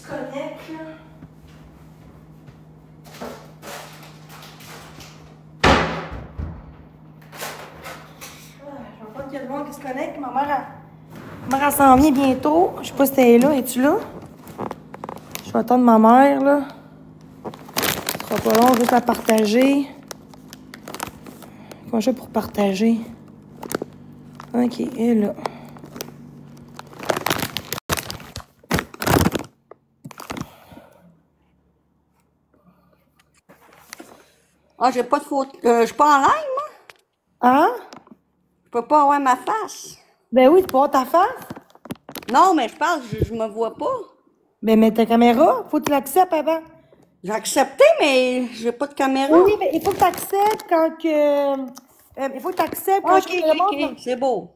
connecte, là. Je vois pas qu'il y a de monde qui se connecte. Ma mère, elle s'en vient bientôt. Je sais pas si elle est là. Es-tu là? Je vais attendre ma mère, là. Ce sera pas long, juste à partager. Comment je fais pour partager? Ok, elle est là. Ah, j'ai pas de photo. Je suis pas en live, moi. Hein? Je peux pas avoir ma face. Ben oui, tu peux voir ta face. Non, mais je parle, je me vois pas. Ben mets ta caméra. Faut que tu l'acceptes avant. J'ai accepté, mais j'ai pas de caméra. Oui, mais il faut que tu acceptes quand que. Il faut que tu acceptes quand Ok, je te le montre. ok, c'est beau.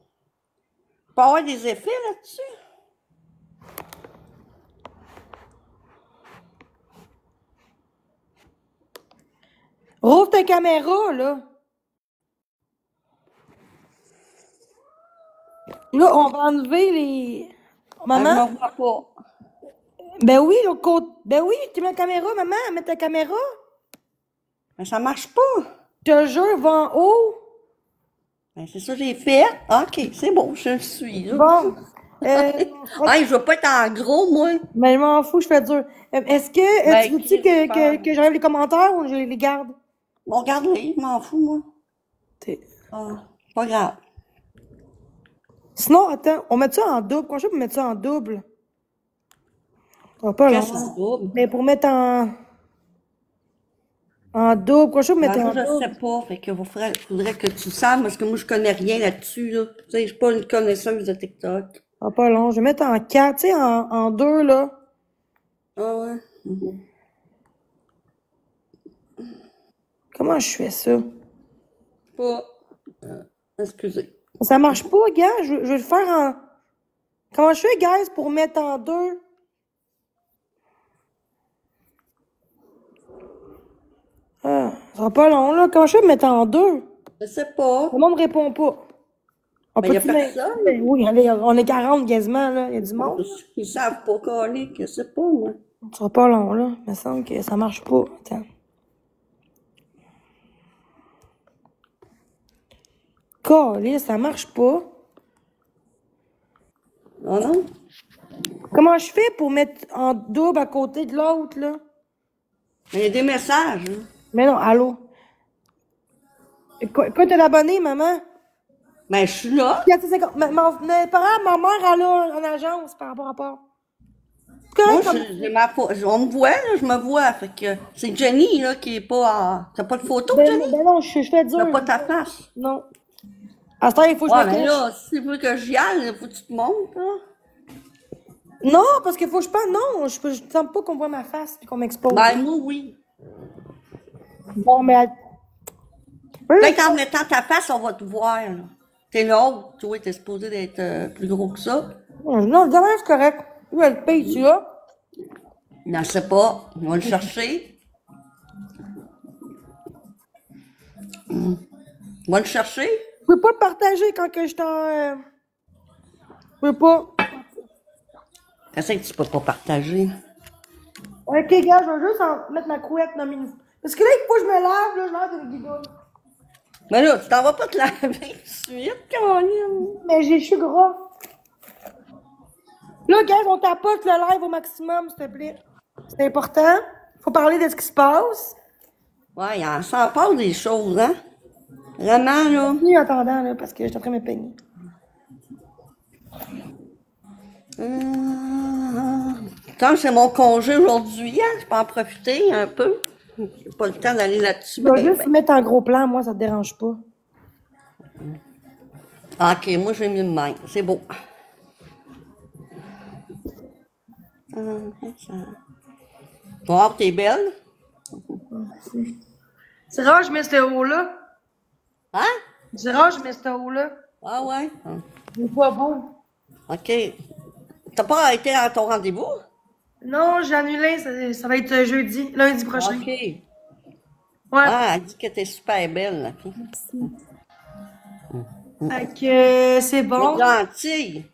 Je peux avoir des effets là-dessus? Rouvre ta caméra, là. Là, on va enlever les. Je Maman? me vois pas. Ben oui, l'autre côté. Ben oui, tu mets la caméra, maman. Mets ta caméra. Mais ça marche pas. Je te jure, va en haut. Ben, c'est ça que j'ai fait. Ok, c'est bon, je le suis, là. Bon. Hey, je veux pas être en gros, moi. Mais je m'en fous, je fais dur. Est-ce que Ben, tu veux-tu Chris, que j'enlève les commentaires ou je les garde? bon, regarde-les, je m'en fous, moi. T'es- Ah, pas grave. Sinon, attends, on met ça en double. Comment je fais pour mettre ça en double? Ça va pas long. Qu'est-ce que c'est double? Mais pour mettre en double, comment je fais pour mettre Ben, en ça, je sais double? pas. Fait que faudrait que tu saches, parce que moi, je connais rien là-dessus, là. Tu sais, je suis pas une connaisseuse de TikTok. Ça va pas long. Je vais mettre en 4, tu sais, en 2, là. Ah ouais? Comment je fais ça? Pas. Excusez. Ça marche pas, gars. Je vais le faire en... Comment je fais, guys, pour mettre en 2? Ah, ça va pas long, là. Comment je fais pour mettre en 2? Je sais pas. Le monde me répond pas. On Ben, y a peut-tu mettre... personne. Ben oui, allez, on est 40 quasiment, là. Il y a du monde. Ils savent pas coller, je sais pas, moi. Ça sera pas long, là. Il me semble que ça marche pas. Attends. Calé, ça marche pas. Non, non? Comment je fais pour mettre en double à côté de l'autre, là? Mais il y a des messages, hein. Mais non, allô? Quoi t'es abonné, maman? Ben, je suis là. 450. Mes parents, ma mère, elle a en agence par rapport à part. Moi, Correct, comme... j'ai ma on me voit, là, je me vois. Fait que c'est Jenny, là, qui est pas en... T'as pas de photo, Jenny? Ben non, je fais dur. T'as pas ta face? Non. À ce temps, il faut que je Ouais, me mais cache. là, si tu veux que j'y aille, faut que tu te montres, là. Non, parce qu'il faut que je parle. Non, je ne sens pas qu'on voit ma face et qu'on m'expose. Ben, moi, oui. Bon, mais... Peut-être en mettant ta face, on va te voir, là. T'es l'autre, toi, t'es supposé d'être plus gros que ça. Non, demain, c'est correct. Où elle paye, tu là? Non, je sais pas. On va le chercher. On va le chercher. Je peux pas le partager quand que je t'en... Je peux pas. Qu'est-ce que tu peux pas partager? Ok, gars, je vais juste mettre ma couette dans mes... Parce que là, il faut que je me lave, là, je lave de guidon. Mais là, tu t'en vas pas te laver tout de suite, Caroline. Mais je suis gras. Là, gars, on tapote le live au maximum, s'il te plaît. C'est important. Faut parler de ce qui se passe. Ouais, il en s'en passe des choses, hein? Vraiment, là. Ni en attendant, là, parce que je suis en train de me peigner. Quand c'est mon congé aujourd'hui, hein, je peux en profiter un peu. J'ai pas le temps d'aller là-dessus. Je vais juste mettre en gros plan, moi, ça te dérange pas. Ok, moi, j'ai mis le même. C'est beau. Bon, t'es belle. C'est rare, je mets ce haut-là. Hein? C'est rare, je mets ce haut-là. Ah ouais? C'est pas bon. Ok. T'as pas été à ton rendez-vous? Non, j'ai annulé, ça va être jeudi, lundi prochain. Ok. Ouais. Ah, elle dit que t'es super belle, la fille. Fait que c'est bon. Gentille.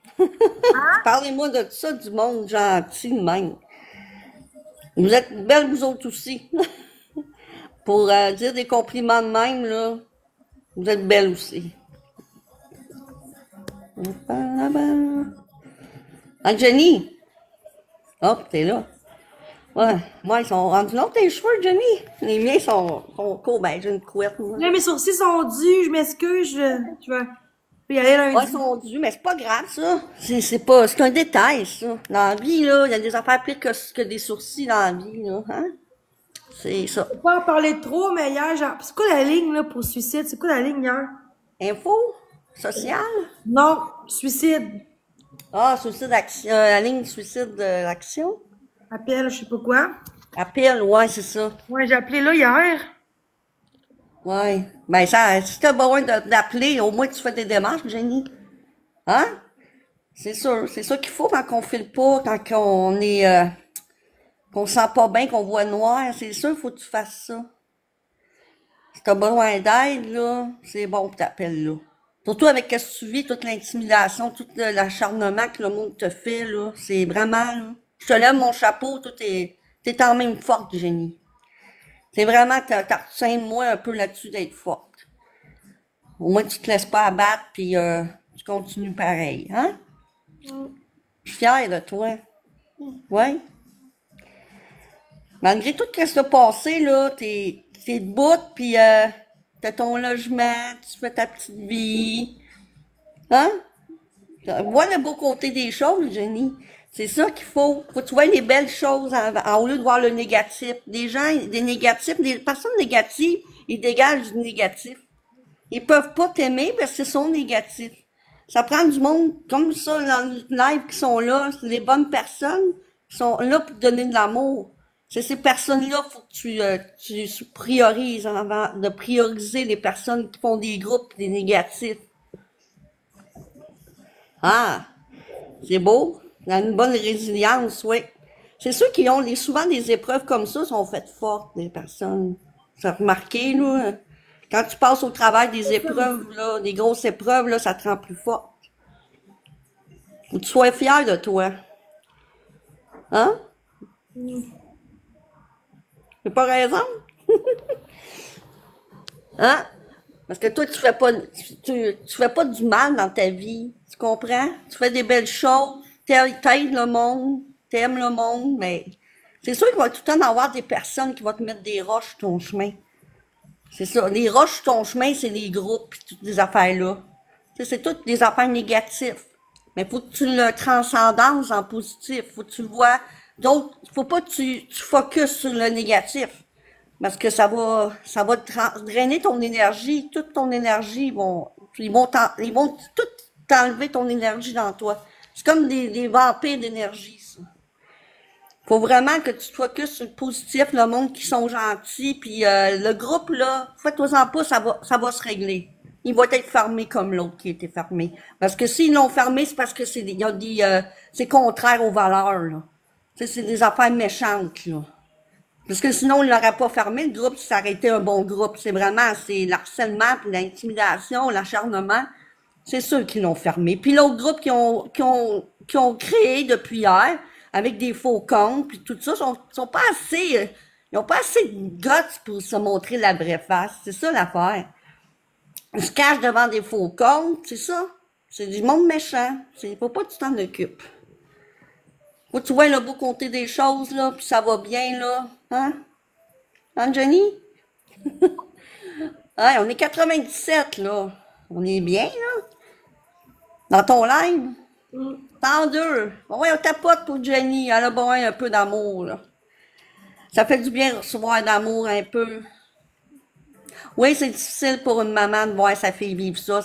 Parlez-moi de ça, du monde gentil de même. Vous êtes belles, vous autres aussi. Pour dire des compliments de même, là, vous êtes belles aussi. Ah, Jenny! Hop, t'es là. Ouais, moi, ils sont rendus longs, tes cheveux, Jenny. Les miens sont courts. Ben, j'ai une couette, moi. Là, mes sourcils sont dus, je m'excuse, je vais y aller Ouais, lundi. ils sont dus, mais c'est pas grave, ça. C'est un détail, ça. Dans la vie, là, il y a des affaires pires que des sourcils dans la vie, là, hein? C'est ça. Je vais pas en parler trop, mais hier, genre, c'est quoi la ligne, là, pour suicide? C'est quoi la ligne hier? Info? Social? Non, suicide. Ah, suicide action, la ligne suicide d'action? Appel, je sais pas quoi. Appel, ouais, c'est ça. Ouais, j'ai appelé là hier. Ouais. Ben, ça, si t'as besoin d'appeler, au moins tu fais des démarches, Jenny. Hein? C'est sûr qu'il faut quand on file pas, quand on est, qu'on sent pas bien, qu'on voit noir, c'est sûr, faut que tu fasses ça. Si t'as besoin d'aide, là, c'est bon que t'appelles, là. Surtout avec ce que tu vis, toute l'intimidation, tout l'acharnement que le monde te fait, là, c'est vraiment, là. Je te lève mon chapeau, t'es quand même forte, Jenny. C'est vraiment, t'as retiens de moi un peu là-dessus d'être forte. Au moins, tu te laisses pas abattre, puis tu continues pareil, hein? Je suis fière de toi. Ouais. Malgré tout ce qui s'est passé, là, t'es debout, puis t'as ton logement, tu fais ta petite vie. Hein? Vois le beau côté des choses, Jenny. C'est ça qu'il faut. Faut que tu vois les belles choses au lieu de voir le négatif. Des gens, des négatifs, des personnes négatives, ils dégagent du négatif. Ils peuvent pas t'aimer parce qu'ils sont négatifs. Ça prend du monde comme ça dans le live qui sont là. C'est les bonnes personnes qui sont là pour te donner de l'amour. C'est ces personnes-là, faut que tu priorises avant de prioriser les personnes qui font des groupes, des négatifs. Ah, c'est beau. Il y a une bonne résilience, oui. C'est ceux qui ont souvent des épreuves comme ça sont faites fortes, des personnes. Ça a remarqué, là. Quand tu passes au travail des épreuves, là, des grosses épreuves, là, ça te rend plus forte. Faut que tu sois fier de toi. Hein? J'ai pas raison? Hein? Parce que toi, tu fais pas du mal dans ta vie. Tu comprends? Tu fais des belles choses. T'aides le monde. T'aimes le monde. Mais c'est sûr qu'il va tout le temps avoir des personnes qui vont te mettre des roches sur ton chemin. C'est ça. Les roches sur ton chemin, c'est les groupes et toutes ces affaires-là. C'est toutes des affaires négatives. Mais faut que tu le transcendences en positif. Faut que tu le vois. Donc, faut pas que tu focuses sur le négatif. Parce que ça va drainer ton énergie, toute ton énergie, ils vont tout t'enlever ton énergie dans toi. C'est comme des vampires d'énergie, ça. Faut vraiment que tu te focuses sur le positif, le monde qui sont gentils, puis le groupe, là, fais-toi-en pas, ça va se régler. Il va être fermé comme l'autre qui était fermé. Parce que s'ils l'ont fermé, c'est parce que c'est contraire aux valeurs, là. Tu sais, c'est des affaires méchantes, là. Parce que sinon, on ne l'aurait pas fermé, le groupe, si ça aurait été un bon groupe. C'est l'harcèlement, puis l'intimidation, l'acharnement. C'est ceux qui l'ont fermé. Puis l'autre groupe qui ont créé depuis hier, avec des faux comptes, puis tout ça, sont pas assez, ils ont pas assez de guts pour se montrer la vraie face. C'est ça l'affaire. Ils se cachent devant des faux comptes, c'est ça. C'est du monde méchant. Faut pas que tu t'en occupes. Faut que tu vois le beau côté des choses, là, puis ça va bien, là. Hein? Hein, Johnny? Ouais, on est 97, là. On est bien, là. Dans ton live. 102. Bon, ouais, on tapote pour Jenny. Elle a besoin un peu d'amour, là. Ça fait du bien de recevoir d'amour un peu. Oui, c'est difficile pour une maman de voir sa fille vivre ça.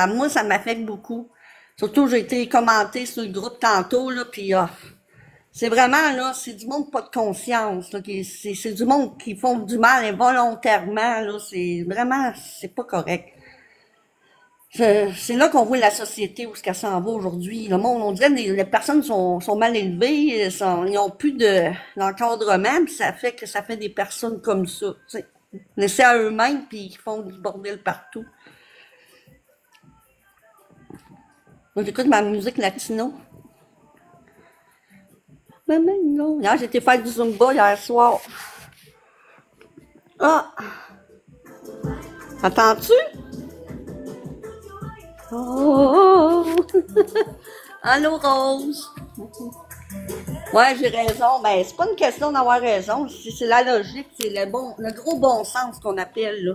Moi, ça m'affecte beaucoup. Surtout, j'ai été commentée sur le groupe tantôt, là, puis c'est vraiment, là, c'est du monde pas de conscience, là, c'est du monde qui font du mal involontairement, là, c'est vraiment, c'est pas correct. C'est là qu'on voit la société où ce qu'elle s'en va aujourd'hui. Le monde, on dirait que les personnes sont mal élevées, ils ont plus d'encadrement, puis ça fait que ça fait des personnes comme ça, tu sais. Laissés à eux-mêmes, puis ils font du bordel partout. Moi, j'écoute ma musique latino. non. Hier, j'ai été faire du Zumba hier soir. Ah! Attends-tu? Oh! Allô, Rose? Ouais, j'ai raison. Ben, c'est pas une question d'avoir raison. C'est la logique. C'est le gros bon sens qu'on appelle, là.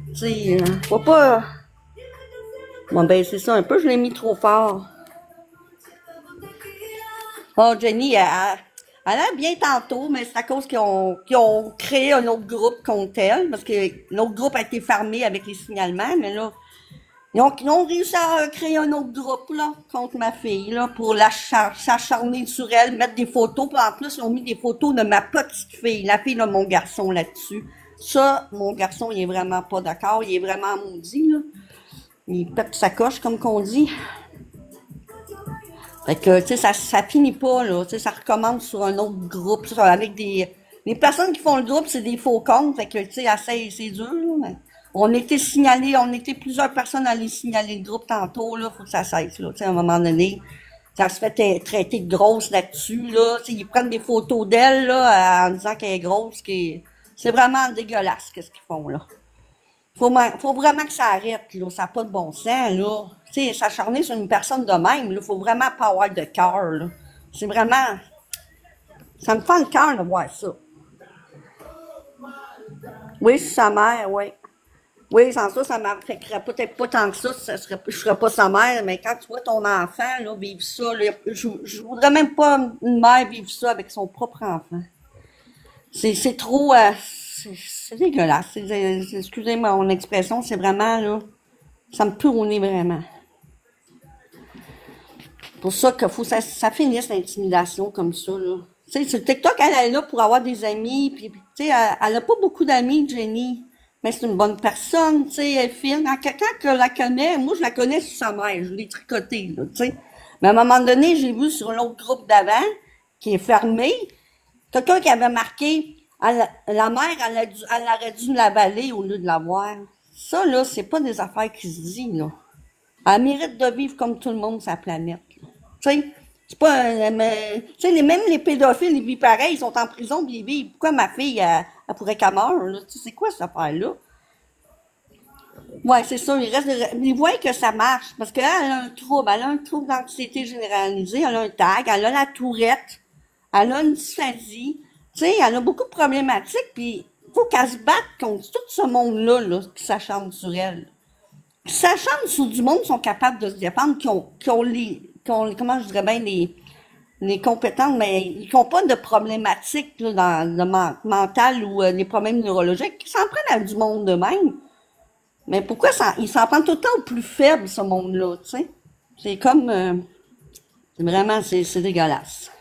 Tu sais, faut pas... Bon, ben, c'est ça. Un peu, je l'ai mis trop fort. Oh, Jenny, elle a bien tantôt, mais c'est à cause qu'ils ont créé un autre groupe contre elle, parce que l'autre groupe a été fermé avec les signalements, mais là, ils ont réussi à créer un autre groupe, là, contre ma fille, là, pour s'acharner sur elle, mettre des photos, puis en plus, ils ont mis des photos de ma petite fille, la fille de mon garçon là-dessus. Ça, mon garçon, il est vraiment pas d'accord, il est vraiment maudit, là. Il pète sa coche, comme qu'on dit. Fait que, tu sais, ça finit pas, là. Tu sais, ça recommence sur un autre groupe, avec les personnes qui font le groupe, c'est des faux comptes. Fait que, tu sais, c'est dur, là. Mais on était signalés, on était plusieurs personnes à aller signaler le groupe tantôt, là. Faut que ça cesse, là. Tu sais, à un moment donné, ça se fait traiter de grosse là-dessus, là. Tu sais, ils prennent des photos d'elle, là, en disant qu'elle est grosse, c'est vraiment dégueulasse, qu'est-ce qu'ils font, là. Faut vraiment que ça arrête, là. Ça n'a pas de bon sens, là. Tu sais, s'acharner sur une personne de même, là. Faut vraiment pas avoir de cœur, là. C'est vraiment... Ça me fait le cœur de voir ça. Oui, c'est sa mère, oui. Oui, sans ça m'affecterait peut-être pas tant que ça, je serais pas sa mère, mais quand tu vois ton enfant, là, vivre ça, là, je voudrais même pas une mère vivre ça avec son propre enfant. C'est trop... c'est dégueulasse. Excusez mon expression, c'est vraiment, là, ça me pue au nez vraiment. Pour ça qu'il faut que ça finisse l'intimidation comme ça, là. Tu sais, sur TikTok, elle est là pour avoir des amis, puis tu sais, elle a pas beaucoup d'amis, Jenny. Mais c'est une bonne personne, tu sais, elle filme. Quand je la connais, moi, je la connais sur sa mère, je l'ai tricotée, là, tu sais. Mais à un moment donné, j'ai vu sur l'autre groupe d'avant, qui est fermé, quelqu'un qui avait marqué, la mère, elle aurait dû l'avaler au lieu de la voir. Ça, là, c'est pas des affaires qui se disent, là. Elle mérite de vivre comme tout le monde sur la planète, là. Tu sais, c'est pas, tu sais, même les pédophiles, ils vivent pareil, ils sont en prison, puis ils vivent. Pourquoi ma fille, elle pourrait qu'elle meure, là? Tu sais, c'est quoi cette affaire-là? Ouais, c'est ça, ils voient que ça marche, parce qu'elle a un trouble d'anxiété généralisée, elle a un tag, elle a la tourette, elle a une dysphasie, tu sais, elle a beaucoup de problématiques, puis faut qu'elle se batte contre tout ce monde-là, là, qui s'acharne sur elle. Qui s'acharne sur du monde qui sont capables de se défendre, comment je dirais bien, les compétences, mais ils n'ont pas de problématiques là, dans le mental ou des problèmes neurologiques, qui s'en prennent à du monde de même. Mais pourquoi ils s'en prennent tout le temps au plus faible, ce monde-là, tu sais? C'est comme... vraiment, c'est dégueulasse.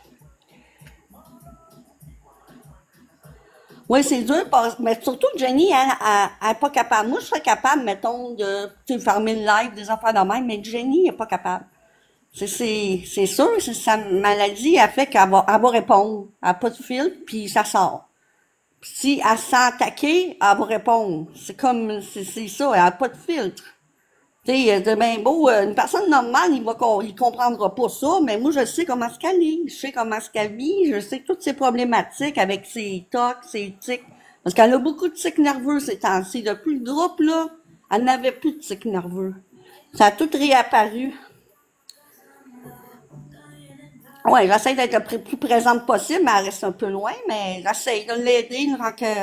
Oui, c'est dur, mais surtout Jenny, elle est pas capable. Moi, je serais capable, mettons, de fermer le live, des affaires de même, mais Jenny est pas capable. C'est sûr, c'est sa maladie, elle fait elle va répondre. Elle n'a pas de filtre, puis ça sort. Puis si elle se sent attaquée, elle va répondre. C'est ça, elle n'a pas de filtre. Tu sais, c'est bien beau, une personne normale, il comprendra pas ça, mais moi, je sais comment est-ce qu'elle est, je sais comment est-ce qu'elle vit, je sais toutes ses problématiques avec ses tocs, ses tics. Parce qu'elle a beaucoup de tics nerveux ces temps-ci. Depuis le groupe, là, elle n'avait plus de tics nerveux. Ça a tout réapparu. Ouais, j'essaie d'être le plus présente possible, mais elle reste un peu loin, mais j'essaie de l'aider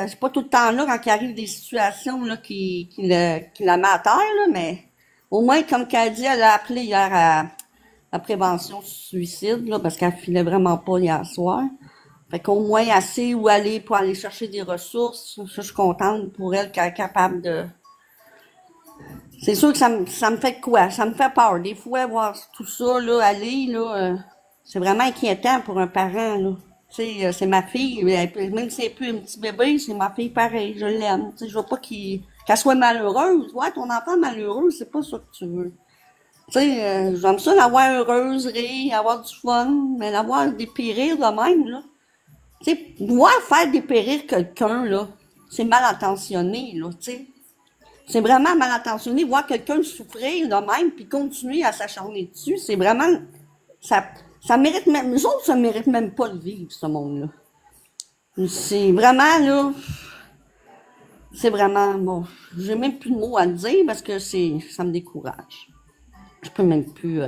c'est pas tout le temps là, quand il arrive des situations, là, qui la met à terre, là, mais au moins, comme qu'elle dit, elle a appelé hier à la prévention suicide, là, parce qu'elle filait vraiment pas hier soir. Fait qu'au moins, elle sait où aller pour aller chercher des ressources. Ça, je suis contente pour elle qu'elle est capable de... C'est sûr que ça me fait quoi? Ça me fait peur. Des fois, voir tout ça, là, aller, là, c'est vraiment inquiétant pour un parent, là. Tu sais, c'est ma fille, même si c'est plus un petit bébé, c'est ma fille pareil, je l'aime. Tu sais, je veux pas qu'elle soit malheureuse. Ouais, ton enfant malheureux, c'est pas ça que tu veux. Tu sais, j'aime ça l'avoir heureuse, rire, avoir du fun, mais l'avoir dépérir de même, là. Tu sais, voir faire dépérir quelqu'un, là, c'est mal intentionné, là, tu sais. C'est vraiment mal intentionné, voir quelqu'un souffrir de même, puis continuer à s'acharner dessus, c'est vraiment, Ça mérite même, nous autres, ça mérite même pas de vivre, ce monde-là. C'est vraiment, là, c'est vraiment, bon, j'ai même plus de mots à dire parce que ça me décourage. Je peux même plus,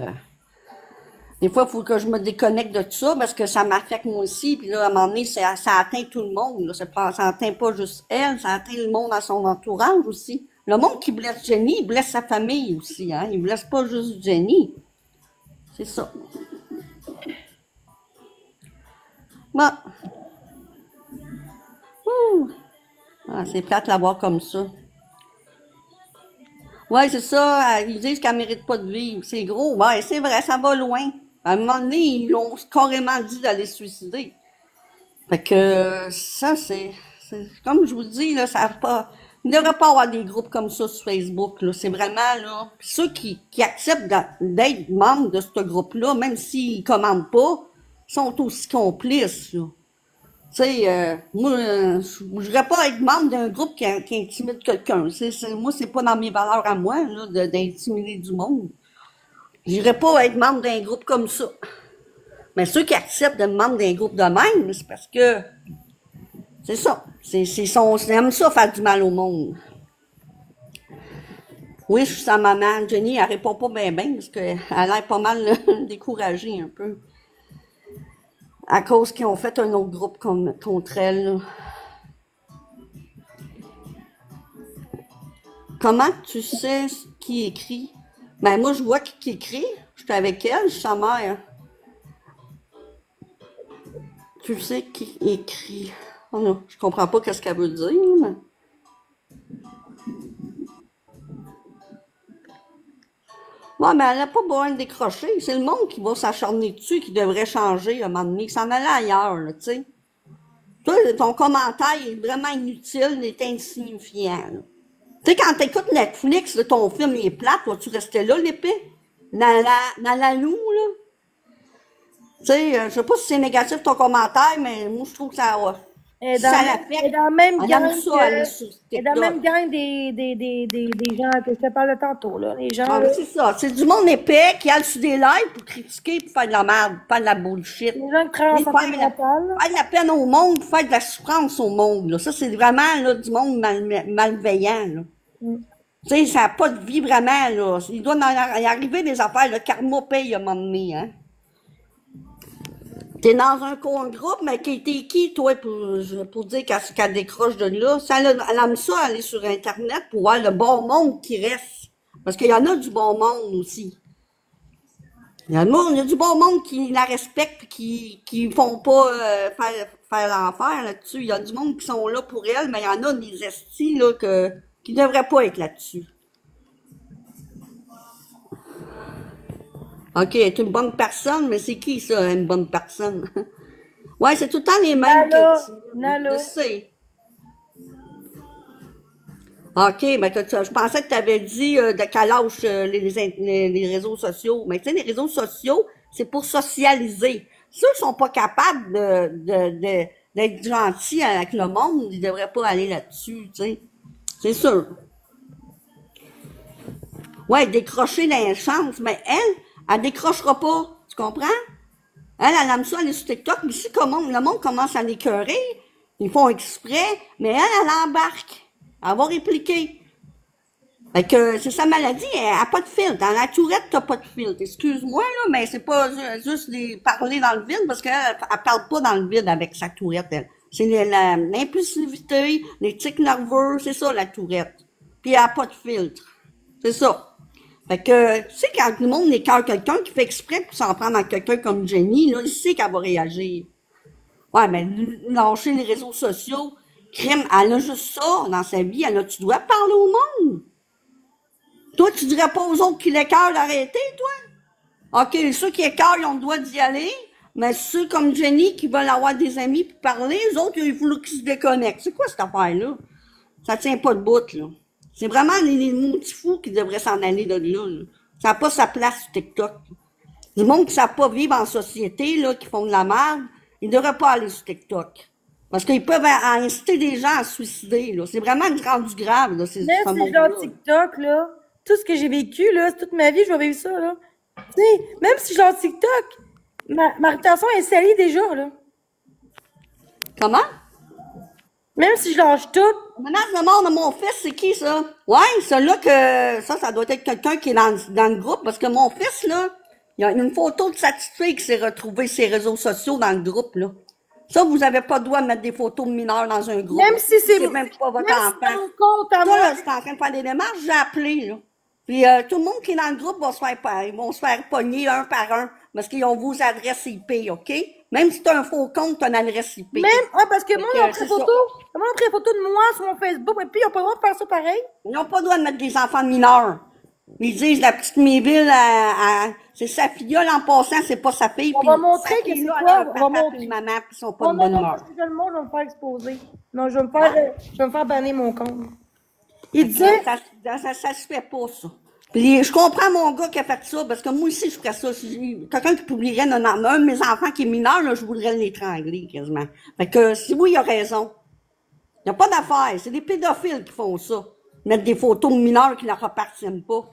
des fois, il faut que je me déconnecte de tout ça parce que ça m'affecte moi aussi. Puis là, à un moment donné, ça atteint tout le monde. Là. Ça atteint pas juste elle, ça atteint le monde à son entourage aussi. Le monde qui blesse Jenny, il blesse sa famille aussi. Hein? Il blesse pas juste Jenny. C'est ça. Bon. Ouh. Ah, c'est plate de la voir comme ça. Ouais, c'est ça. Ils disent qu'elle mérite pas de vivre. C'est gros. Ouais, c'est vrai, ça va loin. À un moment donné, ils l'ont carrément dit d'aller se suicider. Fait que ça, comme je vous dis, là, ça a pas. Il ne devrait pas avoir des groupes comme ça sur Facebook. Là. C'est vraiment là. Puis ceux qui acceptent d'être membres de ce groupe-là, même s'ils commandent pas, sont aussi complices. Là. Tu sais, moi, je voudrais pas être membre d'un groupe qui intimide quelqu'un. Moi, c'est pas dans mes valeurs à moi, là, d'intimider du monde. J'irais pas être membre d'un groupe comme ça. Mais ceux qui acceptent d'être membre d'un groupe de même, c'est parce que c'est ça. Ils aiment ça faire du mal au monde. Oui, je suis sa maman. Jenny, elle répond pas bien parce qu'elle a l'air pas mal découragée un peu. À cause qu'ils ont fait un autre groupe contre elle. Là. Comment tu sais qui écrit? Ben moi, je vois qui écrit. Je suis avec elle, je suis sa mère. Tu sais qui écrit. Oh non, je comprends pas qu'est-ce qu'elle veut dire, mais... Ouais, mais elle n'a pas besoin de décrocher. C'est le monde qui va s'acharner dessus qui devrait changer à un moment donné. S'en aller ailleurs, là, tu sais. Toi, ton commentaire est vraiment inutile, il est insignifiant, là. Tu sais, quand t'écoutes Netflix, là, ton film il est plate, vas-tu rester là, l'épée? Dans la loue, là? Tu sais, je sais pas si c'est négatif ton commentaire, mais moi, je trouve que ça Elle est ça dans, l'affecte. elle est dans la même On gang aime ça aller sur elle est dans la même TikTok. gang des gens que je te parlais tantôt, là. Les gens, Ah, là. mais c'est ça. C'est du monde épais qui a sur des lives pour critiquer, pour faire de la merde, pour faire de la bullshit. Les gens qui travaillent en Puis santé mentale, là. faire de la peine au monde, pour faire de la souffrance au monde. Là. Ça, c'est vraiment là, du monde malveillant. Là. Mm. Tu sais, ça n'a pas de vie vraiment. Là. Il doit y arriver des affaires. Le karma paye à un moment donné. Hein. T'es dans un groupe, mais t'es qui, toi, pour dire qu'elle décroche de là? Ça, elle aime ça, aller sur Internet pour voir le bon monde qui reste. Parce qu'il y en a du bon monde aussi. Il y a du bon monde qui la respecte et qui font pas faire l'enfer là-dessus. Il y a du monde qui sont là pour elle, mais il y en a des estis là, qui devraient pas être là-dessus. OK, elle est une bonne personne, mais c'est qui ça, une bonne personne? Ouais, c'est tout le temps les mêmes Nalo. Je sais. OK, mais je pensais que tu avais dit de quel âge les réseaux sociaux. Mais tu sais, les réseaux sociaux, c'est pour socialiser. Ceux qui sont pas capables d'être gentils avec le monde, ils devraient pas aller là-dessus, tu sais. C'est sûr. Ouais, décrocher les chances, mais elle décrochera pas. Tu comprends? Elle aime ça aller sur TikTok, mais si le monde commence à l'écœurer, ils font exprès, mais elle embarque. Elle va répliquer. Fait que c'est sa maladie, elle a pas de filtre. Dans la tourette, t'as pas de filtre. Excuse-moi, là, mais c'est pas juste parler dans le vide, parce qu'elle parle pas dans le vide avec sa tourette, elle. C'est l'impulsivité, les tics nerveux, c'est ça, la tourette. Puis elle a pas de filtre. C'est ça. Fait que, tu sais, quand le monde écœure quelqu'un qui fait exprès pour s'en prendre à quelqu'un comme Jenny, là, il sait qu'elle va réagir. Ouais, mais lâcher les réseaux sociaux, crime, elle a juste ça dans sa vie, tu dois parler au monde. Toi, tu dirais pas aux autres qui l'écœurent d'arrêter, toi? OK, ceux qui écœurent, ils ont le droit d'y aller, mais ceux comme Jenny qui veulent avoir des amis pour parler, les autres, il faut qu'ils se déconnectent. C'est quoi cette affaire-là? Ça tient pas de bout, là. C'est vraiment les petits fous qui devraient s'en aller de là. Ça n'a pas sa place sur TikTok. Du monde qui ne savent pas vivre en société, là, qui font de la merde, ils ne devraient pas aller sur TikTok. Parce qu'ils peuvent inciter des gens à se suicider, là. C'est vraiment rendu grave, là. Même si genre TikTok, là, tout ce que j'ai vécu, là, toute ma vie, je vais vivre ça, là. Tu sais, même si genre TikTok, Ma réputation est salie déjà, là. Comment? Même si je lâche tout. Menace de mort de mon fils, c'est qui ça? Ouais, celui-là que ça doit être quelqu'un qui est dans le groupe, parce que mon fils, là, il y a une photo de sa petite fille qui s'est retrouvée sur les réseaux sociaux dans le groupe, là. Ça, vous avez pas le droit de mettre des photos de mineurs dans un groupe. Même si c'est même pas votre même enfant. si c'est mon compte à Toi, moi. là, c'est en train de faire des démarches, j'ai appelé, là. Puis tout le monde qui est dans le groupe va se faire ils vont se faire pogner un par un, parce qu'ils ont vos adresses IP, OK? Même si t'as un faux compte, t'as une adresse IP. Même, ouais, parce que moi, ils ont pris c'est photo. Ils ont pris photo de moi sur mon Facebook, et puis ils ont pas le droit de faire ça pareil. Ils n'ont pas le droit de mettre des enfants de mineurs. Ils disent, la petite Méville, c'est sa filleule en passant, c'est pas sa fille. On va montrer que c'est quoi, on va montrer. Puis maman, puis ils sont pas Non, de non, bonne non, humeur. parce que je le montre, je vais me faire exposer. Non, je vais me faire bannir mon compte. Il disait, Ça se fait pas, ça. Puis je comprends mon gars qui a fait ça, parce que moi aussi, je ferais ça. Si quelqu'un qui publierait un de mes enfants qui est mineur, là, je voudrais l'étrangler, quasiment. Fait que, si oui, il a raison. Il n'y a pas d'affaire. C'est des pédophiles qui font ça. Mettre des photos de mineurs qui ne leur appartiennent pas.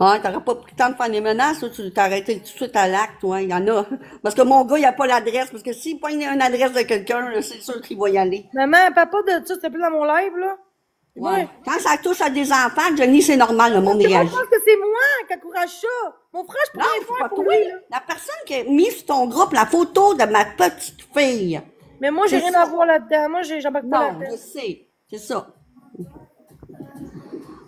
Ah, t'aurais pas pris le temps de faire des menaces, tu t'as arrêté tout de suite à l'acte, ouais, il y en a. Parce que mon gars, il a pas l'adresse, parce que s'il pogne une adresse de quelqu'un, là, c'est sûr qu'il va y aller. maman, papa de ça, s'il te plaît, dans mon live, là. Ouais. Quand ça touche à des enfants, Johnny, c'est normal, le monde réagit. Je pense que c'est moi qui encourage ça. Mon frère, je Non, pourrais c'est faire pas pour toi. lui, là. La personne qui a mis sur ton groupe la photo de ma petite fille. Mais moi, j'ai C'est rien ça. à voir là-dedans. Moi, j'embarque pas Non, là-dedans. je sais. C'est ça.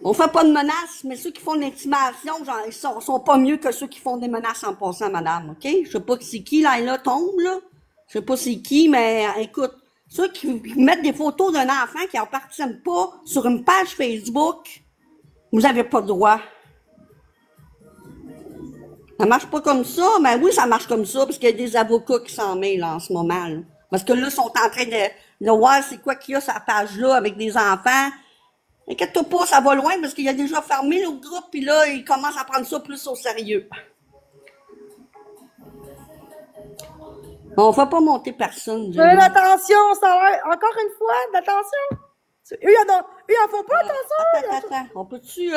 On fait pas de menaces, mais ceux qui font de l'intimidation, ils sont pas mieux que ceux qui font des menaces en passant, madame, OK? Je sais pas c'est qui, là tombe, là. Je sais pas c'est qui, mais écoute, ceux qui mettent des photos d'un enfant qui appartiennent pas sur une page Facebook, vous avez pas le droit. Ça marche pas comme ça, mais oui, ça marche comme ça, parce qu'il y a des avocats qui s'en mêlent en ce moment, là. Parce que là, ils sont en train de voir c'est quoi qu'il y a sur la page-là avec des enfants. Inquiète-toi pas, ça va loin, parce qu'il a déjà fermé le groupe, puis là, il commence à prendre ça plus au sérieux. On fait pas monter personne, Jenny. L'attention, ça a l'air. Encore une fois, l'attention. Eux, ils en font pas attention. Attends. On peut-tu,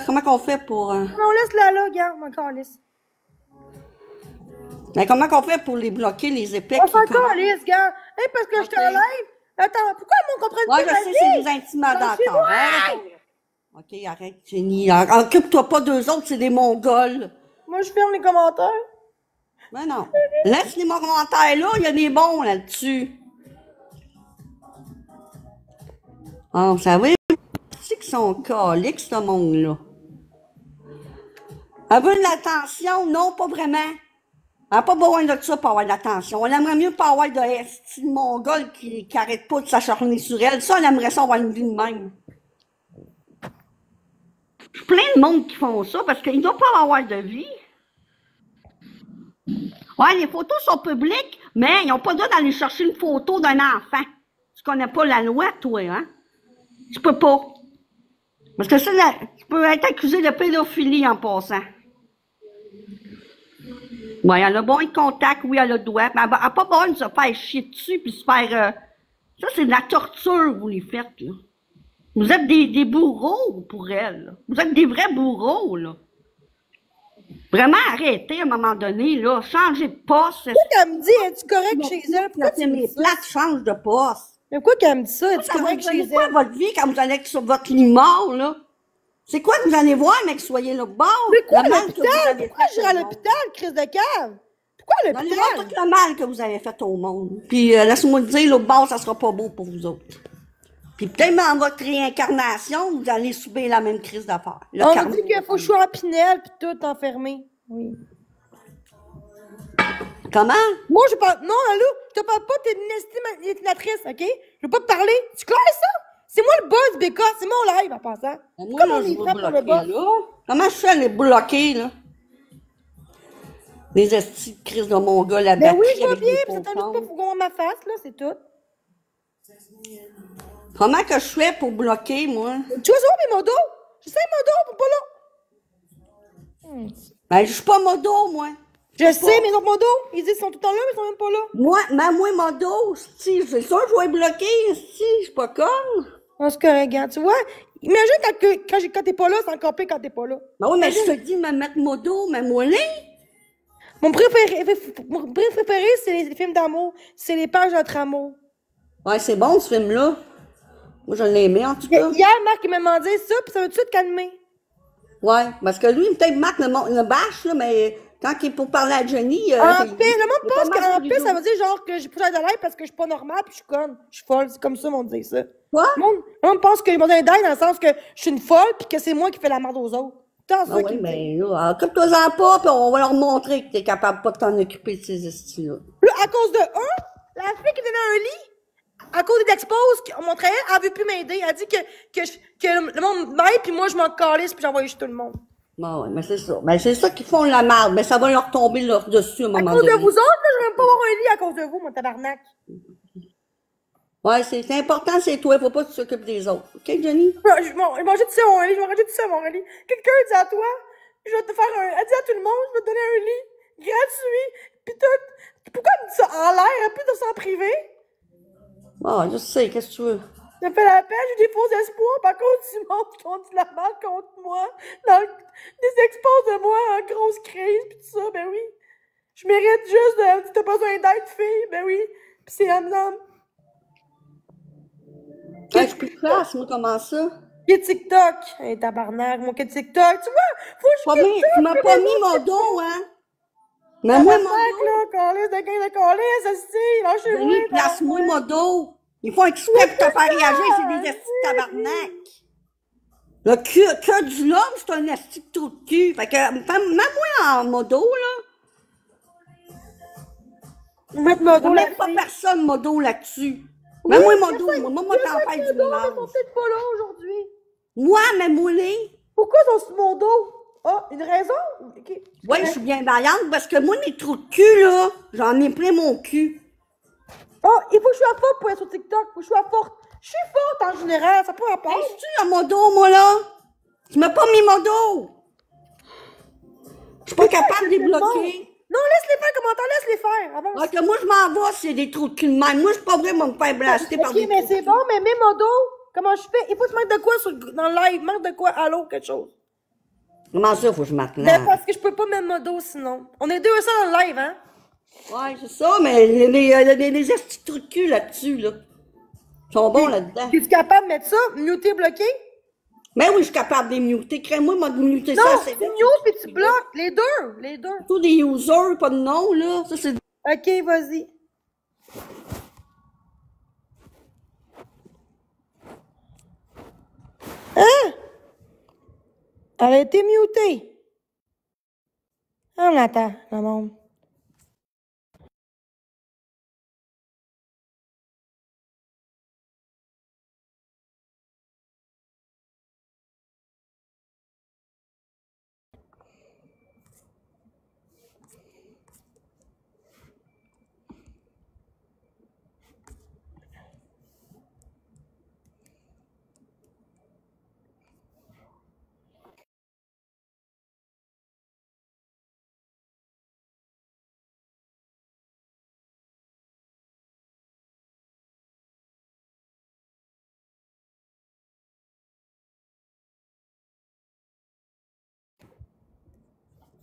comment qu'on fait pour, On laisse là, regarde, mon calice. mais comment qu'on fait pour les bloquer, les épées? On fait calice, regarde. Hey, parce que je te lève. Attends, pourquoi ils m'ont compris Ouais, pas je sais, c'est des intimidateurs. Arrête. OK, arrête, Jenny. Occupe-toi pas d'eux autres, c'est des Mongols. Moi, je ferme les commentaires. Mais non. Laisse les commentaires là, il y a des bons là-dessus. Ah, vous savez, c'est qu'ils sont caliques, ce monde-là. Elle veut de l'attention? Non, pas vraiment. Elle n'a pas besoin de ça pour avoir de l'attention. Elle aimerait mieux pas avoir de esti de mongol qui arrête pas de s'acharner sur elle. Ça, elle aimerait ça avoir une vie de même. Plein de monde qui font ça parce qu'ils ne doivent pas avoir de vie. Ouais, les photos sont publiques, mais ils n'ont pas le droit d'aller chercher une photo d'un enfant. Tu connais pas la loi, toi, hein? Tu peux pas. Parce que ça, tu peux être accusé de pédophilie en passant. Ouais, elle a bon de contact, oui, elle a le droit, mais elle n'a pas besoin de se faire chier dessus puis se faire... ça, c'est de la torture, vous les faites, là. Vous êtes des bourreaux pour elle, là. Vous êtes des vrais bourreaux, là. Vraiment, arrêtez à un moment donné, là. Changez de poste. Pourquoi qu'elle me dit, es-tu correct chez elle? Pourquoi tu me mes dis ça? plates changent de poste. Mais pourquoi qu'elle me dit ça? Es-tu Ça va correct vous chez donner quoi elle? votre vie quand vous allez être sur votre lit mort, là? C'est quoi que vous allez voir, mec, soyez là bas? Mais quoi, Le mal que l'hôpital? vous avez Pourquoi fait j'irai à au monde. l'hôpital, crise de cave? Pourquoi à Donnez-moi l'hôpital? tout le mal que vous avez fait au monde. Puis laisse-moi le dire, l'autre bord, ça sera pas beau pour vous autres. Puis peut-être dans votre réincarnation, vous allez subir la même crise d'affaires. Le On me karma. dit qu'il faut que je sois en Pinel pis tout enfermé. Oui. Comment? Moi, je parle. Non, Alou, je te parle pas, t'es une estimatrice, ok? Je veux pas te parler. Tu claires ça? C'est moi le boss, Becca. C'est mon live en passant. Moi, Comment là, je on y veux prend pour le bloquer, boss? là. Comment je fais les bloquer, là? Les estis de crise de mon gars, la Ben batterie oui, je vois avec bien, des pis ça faux t'invite pas comptes. pour voir ma face, là, c'est tout. Comment que je fais pour bloquer, moi? Tu vois ça, mes modos? Je sais modos, pour pas là. Ben, je suis pas modo, moi. Je sais, mes autres modos, ils disent qu'ils sont tout le temps là, mais ils sont même pas là. Moi, modo, si, c'est sûr, je vais bloquer, si, je suis pas conne. Non, c'est correct, regarde, tu vois? Imagine quand t'es pas là, c'est encore pire quand t'es pas là. Ben oui, mais je te dis de me mettre modo, mais moi Mon préféré, c'est les films d'amour. C'est les pages notre amour. Ouais, c'est bon ce film-là. Moi, je l'ai aimé en tout cas. Hier, Marc, il m'a demandé ça, puis ça m'a tout de suite calmé. Ouais, parce que lui, peut-être Marc le bâche, là, mais quand il est pour parler à Johnny. En paix, le monde il est pas pense mal qu'en sur les paix, ça os. veut dire genre que j'ai pas de l'air parce que je suis pas normale puis je suis conne. Je suis folle, c'est comme ça, on dit ça. Quoi? Le monde pense qu'ils m'ont donné d'aide dans le sens que je suis une folle puis que c'est moi qui fais la merde aux autres. Tant Ah ça oui, qui me dit. mais là, occupe-toi-en pas, puis on va leur montrer que t'es capable pas de t'en occuper de ces estis-là. Là, à cause de un, la fille qui donnait un lit, à cause des exposes qu'on montrait, elle veut plus m'aider. Elle dit que le monde m'aide puis moi je m'en calisse puis j'envoie chez tout le monde. Bon, ouais, mais c'est ça. Mais c'est ça qui font la merde. Mais ça va leur tomber leur dessus à un À moment cause de donné. vous autres, là, je vais même pas avoir un lit à cause de vous, mon tabarnak. Ouais, c'est important, c'est toi. Faut pas que tu t'occupes des autres. OK, Johnny? Je mangeais tout ça à mon lit, je mangeais tout ça à mon lit. Quelqu'un dit à toi, je vais te faire un. Elle dit à tout le monde, je vais te donner un lit gratuit. Pis tout. Pourquoi elle me dit ça en l'air, elle peut de s'en priver? Ah, je sais, qu'est-ce que tu veux? Ça me fait la peine, j'ai des faux espoirs. Par contre, du monde qui ont dit la merde contre moi. Des expos de moi en grosse crise, pis tout ça, ben oui. Je mérite juste de. T'as besoin d'aide, fille, ben oui. Pis c'est Amnam. Ouais, je peux te faire, moi, comment ça? Qui TikTok? Hey, tabarnak, moi, qui TikTok? Tu vois, faut que je Pas quitte mis, tu m'as tout, pas les mis autres, mon c'est dos, hein? tout. Mais moi, mon Tabarnak, dos. là, calice de gang de calice, esti, lâchez-moi, Johnny, place-moi tabarnak. mon dos. Ils font exprès pour te faire réagir, c'est des estis de tabarnak. Le cœur du l'homme, c'est un esti de trou de cul. Fait que, mets-moi en modo, là. Mettre mon Il n'y dos a même pas là-dessus. personne modo là-dessus. Oui, Mets-moi il y a modo, cinq- moi, il y a t'en cinq fais du modos, mais ils sont ménage. peut-être pas là aujourd'hui. Moi, mets-moi les. Pourquoi ils sont sur mon dos? Ah, une raison? Ok. Ouais, je suis bien vaillante parce que moi, les trous de cul, là, j'en ai plein mon cul. Oh, il faut que je sois forte pour être sur TikTok. Faut que je sois forte. Je suis forte en général, ça peut rapport. Hey, tu as mon dos, moi, là? Tu m'as pas mis mon dos. Je suis pas capable de les bloquer. Non, laisse-les faire, commentaire, laisse-les faire. Avance. Ouais, que moi, je m'en vais, c'est des trous de cul de même. Moi, je suis pas vrai, moi, me faire blaster par Ok, des mais trous de c'est cul. bon, mais mets mon dos. Comment je fais? Il faut que tu mettes de quoi dans le live? Marque de quoi? Allô, quelque chose. Comment ça, faut que je Ben, m'attende? parce que je peux pas mettre mon dos sinon. On est 200 dans le live, hein? Ouais, c'est ça, mais les estis de trous de cul là-dessus, là. Ils sont bons là-dedans. Es-tu capable de mettre ça? Muter, bloquer? Mais oui, je suis capable de les muter. Crée-moi, moi, de muter ça, Non, c'est tu mutes puis tu bloques. Les deux. Les deux. tous des users, pas de nom, là. Ça, c'est. Ok, vas-y. Hein? Elle a été mutée. On l'attend, le monde.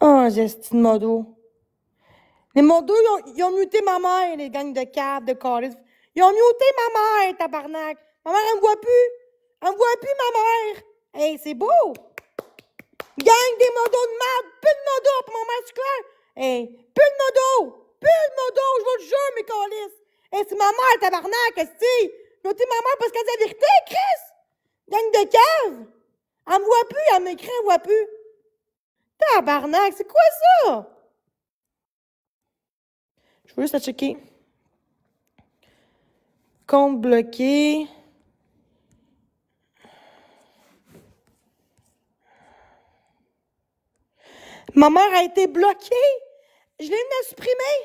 Oh, Justine Modo. Les modos, ils ont muté ma mère, les gangs de caves, de calices. Ils ont muté ma mère, tabarnak. Ma mère, elle me voit plus. Elle me voit plus, ma mère. Hey, c'est beau. Gang des modos de merde. Plus de modos pour ma mère, c'est clair. Hey, plus de modos. Plus de modos, je vous le jure, mes calices. Hey, c'est ma mère, tabarnak, esti. Muté ma mère parce qu'elle dit la vérité, Chris. Gang de caves. Elle me voit plus, elle m'écrit, elle me voit plus. Tabarnak, c'est quoi ça? Je veux juste la checker. Compte bloqué. Ma mère a été bloquée. Je l'ai de la supprimer.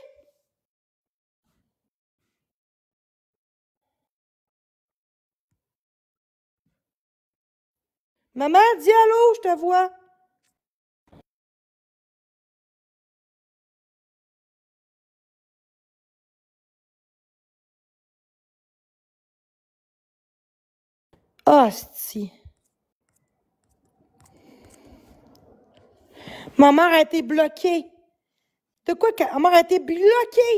Maman, dis allô, je te vois. Ah, si. Ma mère a été bloquée. De quoi que... Ma mère a été bloquée.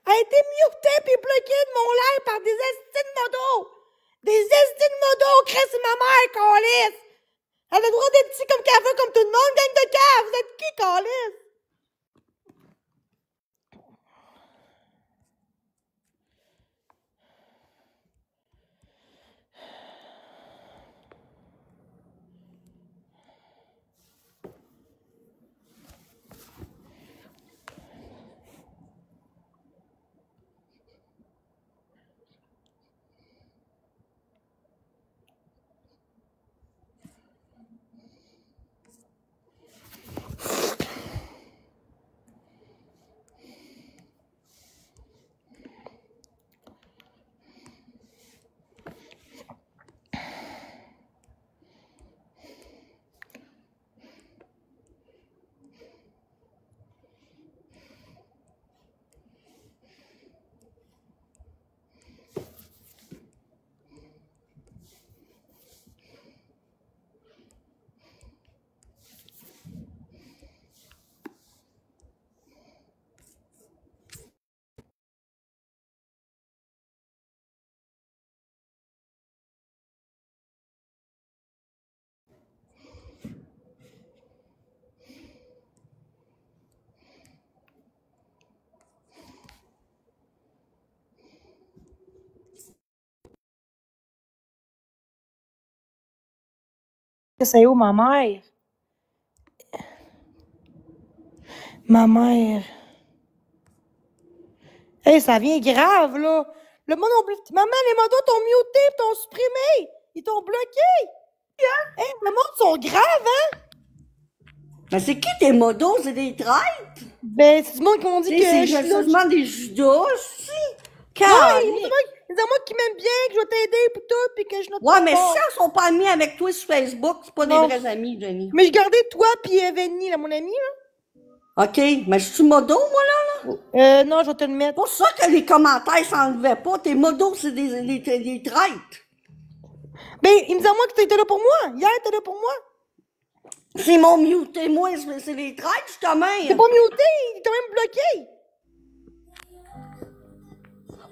Elle a été mutée puis bloquée de mon live par des estis de modo. Des estis de modo, Chris, ma mère, câlisse. Elle a le droit d'être petite comme qu'elle veut, comme tout le monde, gang de cave. Vous êtes qui, câlisse? C'est où ma mère? Ma mère. Hey, ça vient grave, là. Le monde Maman, les modos t'ont muté, t'ont supprimé. Ils t'ont bloqué. Hey, le monde sont graves, hein? Mais c'est qui tes modos? C'est des traîtres? Ben, c'est du monde qui m'ont dit que C'est je suis là. seulement des judas, si. Ouais, Calme. ils disent moi qui m'aiment bien, que je vais t'aider pour tout, puis que je note Ouais, pas mais si fort. ils sont pas amis avec toi sur Facebook, c'est pas Non. des vrais amis, Jenny. Mais je gardais toi puis Venny, là, mon ami, là. OK, mais je suis modo, moi, là? Non, je vais te le mettre. C'est pour ça que les commentaires s'enlevaient pas. Tes modos, c'est des traîtres. Ben, il me disait moi que t'étais là pour moi. Hier, t'étais là pour moi. C'est mon muté, moi, c'est des traîtres, justement. T'es pas muté, il t'a même bloqué.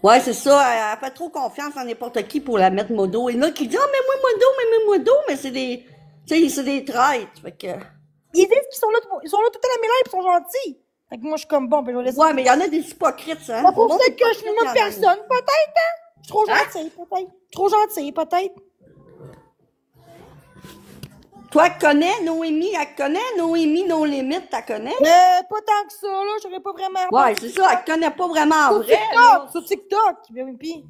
Ouais, c'est ça. Elle fait trop confiance en n'importe qui pour la mettre modo. Et là, qui dit, ah, mets-moi modo, mais c'est des, tu sais, c'est des traîtres. Fait que. Ils disent qu'ils sont là tout le temps à mes lives, ils sont gentils. Fait que moi, je suis comme bon, ben, je vais laisser. Ouais, mais il y en a des hypocrites, hein. Pas pour ça que je suis une autre personne, peut-être, hein? Je suis trop gentille, peut-être. Trop gentille, peut-être. Toi, tu connais Noémie, elle connaît Noémie, nos limites, tu connais? Pas tant que ça, là. J'aurais pas vraiment. Ouais, c'est ça, elle connaît pas vraiment en Sur vrai. TikTok, sur TikTok. Ben oui, pis.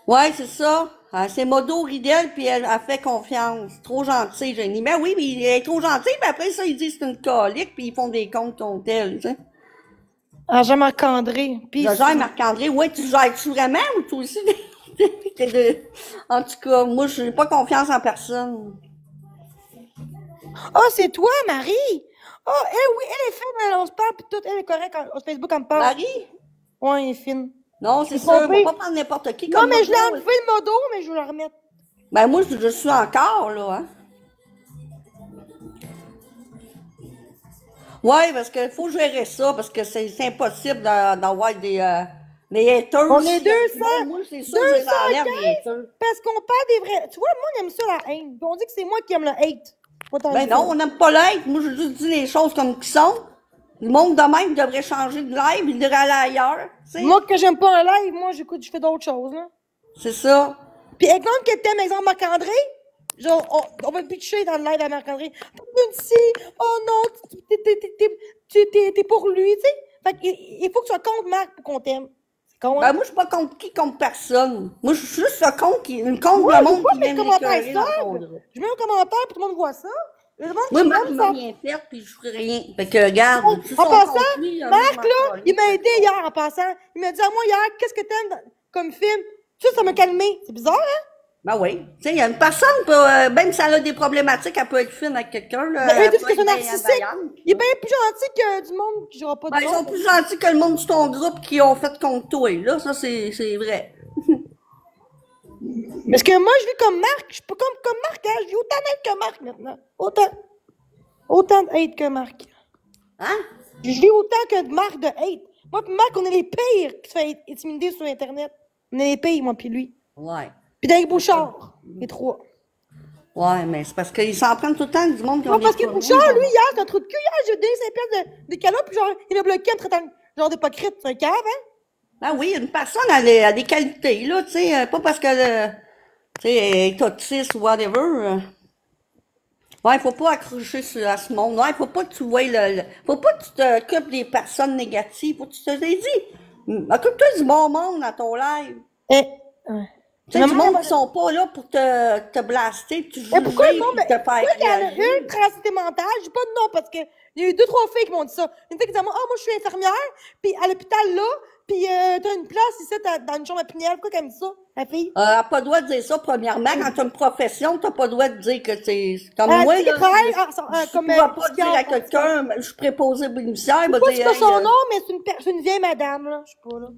Ouais, c'est ça. C'est modo ridelle, puis elle fait confiance. Trop gentille, Jenny. Ben oui, mais elle est trop gentille, puis après ça, ils disent que c'est une colique, puis ils font des comptes contre elle, tu sais. Ah, Jean-Marc-André. Je gère Marc-André. Ouais, tu gères-tu vraiment, ou toi aussi? En tout cas, moi, je n'ai pas confiance en personne. Ah, c'est toi, Marie! Ah, oui, elle est fine, on se parle, pis tout, elle est correcte, sur Facebook, elle me parle. Marie? Ouais, elle est fine. Non, c'est ça, on va pas prendre n'importe qui comme non, mais je l'ai modo. enlevé le modo, mais je vais le remettre. Ben, moi, je suis encore, là, hein. Ouais, parce qu'il faut gérer ça, parce que c'est impossible d'avoir des haters. On est 200, Moi, c'est sûr que j'enlève les haters. parce qu'on parle des vrais. Tu vois, le monde aime ça, la haine. Puis on dit que c'est moi qui aime le hate. Ben non, on n'aime pas l'être. Moi, je juste dis les choses comme qu'ils sont. Le monde de même devrait changer de live, il devrait aller ailleurs. T'sais. Moi, que j'aime pas un live, moi, j'écoute, je fais d'autres choses, là. C'est ça. Puis, exemple que t'aimes, exemple, Marc-André, genre, on va pitcher dans le live à Marc-André. Oh non, t'es pour lui, tu sais. Fait qu'il faut que tu sois contre Marc pour qu'on t'aime. C'est con, hein? Ben, moi, je suis pas contre qui, contre personne. Moi, je suis juste contre le monde qui vient m'écœurer dans son groupe. Je mets un commentaire, puis tout le monde voit ça. Moi, Marc m'a rien fait, puis je ferai rien. Fait que, regarde, en passant, Marc, là, il m'a aidé hier, en passant. Il m'a dit à moi hier, qu'est-ce que t'aimes comme film? Ça m'a calmé. C'est bizarre, hein? Ben oui. Tu sais, il y a une personne, même si elle a des problématiques, elle peut être fine avec quelqu'un, là. Ben, dit que c'est un narcissique. Il est bien plus gentil que du monde qui n'aura pas de Ben, ils sont plus gentils que le monde de ton groupe qui ont fait contre toi, là. Ça, c'est vrai. Parce que moi, je vis comme Marc. Je suis pas comme Marc, hein. Je vis autant d'hate que Marc maintenant. Autant de hate que Marc. Hein? Je vis autant que de Marc de hate. Moi pis Marc, on est les pires qui se fait intimider sur Internet. On est les pires, moi pis lui. Ouais. Pis Dave Bouchard, les trois. Ouais, mais c'est parce qu'ils s'en prennent tout le temps du monde qui ont Non, des parce que problèmes. Bouchard, lui, hier, c'est un trou de cul. Hier, j'ai donné 5 pièces de calotte, puis genre, il m'a bloqué en me traitant genre d'hypocrite. C'est un cave, hein? Ah oui, une personne a des qualités, là, tu sais, pas parce que, tu sais, elle est autiste ou whatever. Ouais, faut pas accrocher à ce monde. Ouais, faut pas que tu vois faut pas que tu t'occupes des personnes négatives. Faut que tu te dis, occupe-toi du bon monde dans ton live. Ouais. Tu sais, du monde qui sont pas là pour te blaster, te juger, Et pourquoi le monde, puis te faire pourquoi il y en a réagir. une transidentée mentale? Je dis pas de nom parce que il y a eu 2-3 filles qui m'ont dit ça. Une fille qui disait, moi, je suis infirmière, puis à l'hôpital là, puis t'as une place ici dans une chambre à Pinel. Pourquoi qu'elle me dit ça, la fille? Elle n'a pas le droit de dire ça, premièrement. Quand tu as une profession, tu n'as pas le droit de dire que c'est comme Elle moi, dit là. qu'elle travaille Tu comme ne pourras pas dire à psychiatre. quelqu'un, je suis préposée bénéficiaire, il va Pas dire, pas hey, son nom, mais c'est une vieille madame, là. Je sais pas, là.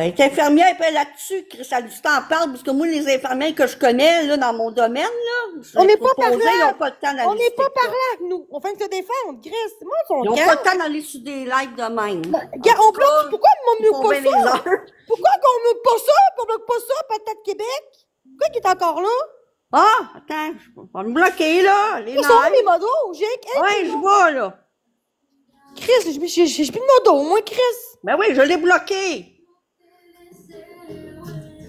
elle est infirmière, puis là-dessus, Chris, elle dit, t'en parles, parce que moi, les infirmières que je connais, là, dans mon domaine, là, On n'est pas proposées, ils parlable. n'ont pas le temps d'aller On n'est sur pas TikTok. parlable, nous. On fait que se défendre, Chris. Moi, son Ils n'ont gars. pas le temps d'aller sur des lives de même. Regarde, on bloque. Pourquoi on Ils font bloque bien pas les ça? heures. Pourquoi qu'on bloque pas ça? Qu'on bloque pas ça, peut-être Québec? Pourquoi qu'il est encore là? Ah, attends, je vais me bloquer, là, les Ils sont où mes lives. modos? J'ai Ouais, je vois, là. Chris, j'ai plus de modo, moi, Chris. Ben oui, je l'ai bloqué.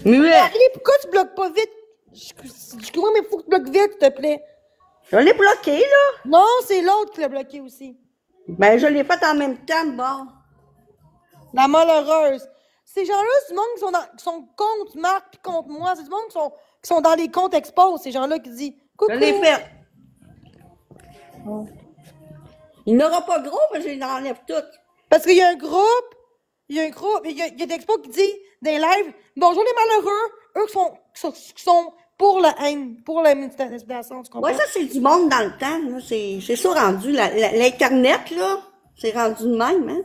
Muet. Marie, pourquoi tu bloques pas vite? Excuse-moi, mais faut que tu bloques vite, s'il te plaît. Je l'ai bloqué, là. Non, c'est l'autre qui l'a bloqué aussi. Ben, je l'ai fait en même temps, bon. La malheureuse. Ces gens-là, c'est du monde qui sont contre Marc puis contre moi. C'est du monde qui sont dans les comptes expos, ces gens-là qui disent coucou. Je l'ai fait. Il n'aura pas gros, mais je les enlève toutes. Parce qu'il y a un groupe, il y a des expos qui disent des lives, bonjour les malheureux, eux qui sont pour la haine, pour la manipulation, tu comprends? Ouais, ça, c'est du monde dans le temps, là. C'est ça rendu. L'Internet, là, c'est rendu de même, hein.